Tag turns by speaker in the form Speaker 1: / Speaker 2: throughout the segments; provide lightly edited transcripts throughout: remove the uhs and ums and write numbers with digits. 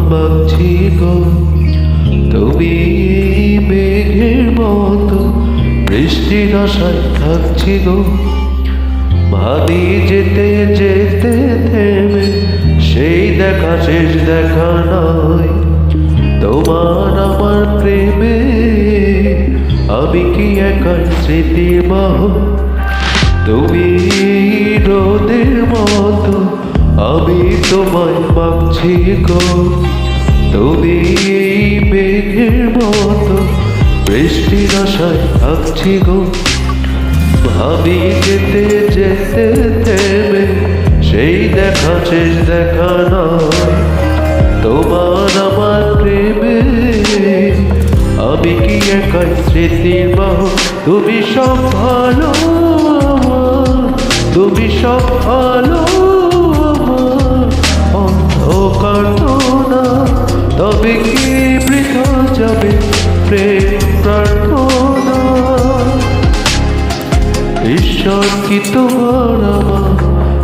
Speaker 1: ভাবছি গো তুমি মেঘের মতো বৃষ্টির আশায় থাকছি গো ভাবি যেতে যেতে থেমে সেই দেখা শেষ দেখা নয় তোমার আমার প্রেমে আমি কি একাই স্মৃতির বাহ তুমি রোদের মতো আমি তোমায় ভাবছি গো তুমি মেঘের মতো বৃষ্টির আশায় থাকছি গো ভাবি যেতে যেতে থেমে সেই দেখা শেষ দেখা নয় তোমার আমার প্রেমে আমি কি একাই স্মৃতির বাহ তুমি সব ভালো তুমি সব ভালো অন্ধকার না তবে কি বৃথা যাবে প্রেম প্রার্থনা ঈশ্বর কি তোমার আমার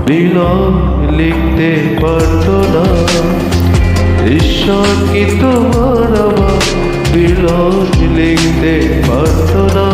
Speaker 1: মিলন লিখতে পারতো না ঈশ্বর কি তোমার আমার মিলন লিখতে পারতো না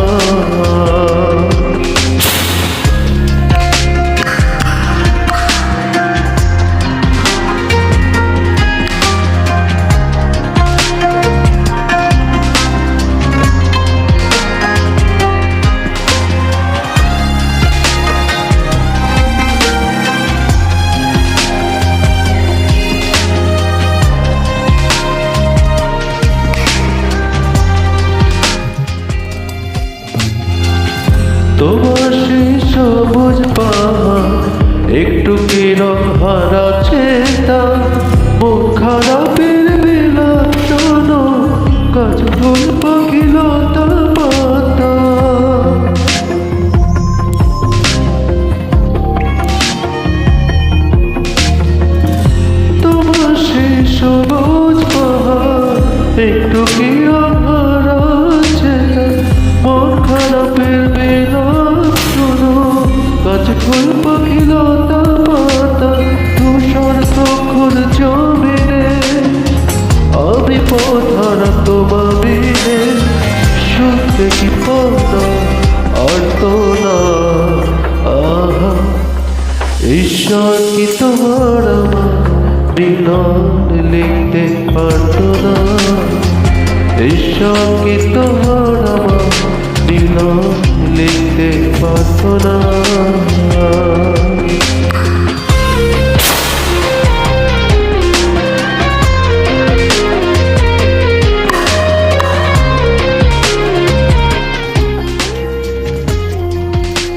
Speaker 1: তোমার সেই সবুজ পাহাড় একটু কিরণ হারা চেতা মন খারাপের বেলা শোনো গাছ ফুল পাখি লতা পাতা তোমার সেই সবুজ পাহাড় একটু কিরণ হারা চেতা মন খারাপের বেলা গাছ ফুল পাখি লতা পাতা তুষার তখন জমিনে আমি পথারা তোমার বিনে শুনতে কি পাতা আর তো না আহা ঈশ্বর কি তোমার আমার মিলন লিখতে পারতো না ঈশ্বর কি তোমার আমার মিলন লিখতে পারতো না